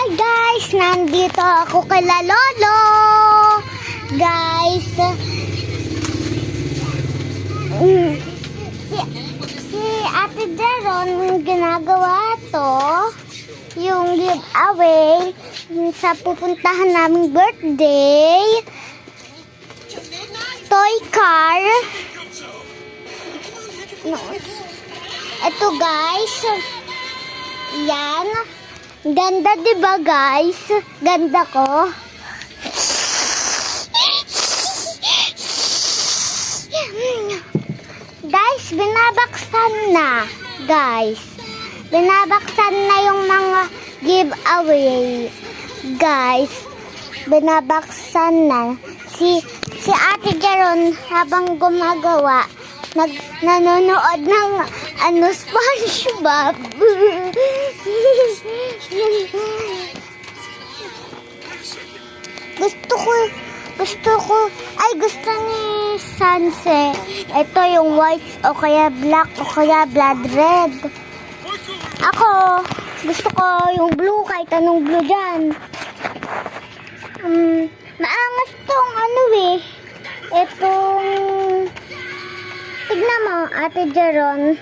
Hi guys! Nandito ako kay Lolo! Guys, si Ate Jeron ginagawa to, yung giveaway sa pupuntahan naming birthday. Toy car. Ito guys. Yan. Ganda diba guys? Ganda ko. Guys, binabaksan na. Guys. Binabaksan na yung mga giveaway. Guys. Binabaksan na. Si Ate Jeron habang gumagawa, nanonood ng SpongeBob. Gusto ni Sanse. Ito yung white o kaya black o kaya blood red. Ako, gusto ko yung blue, kahit anong blue dyan. Maangas tong itong tignan mo, Ate Jeron.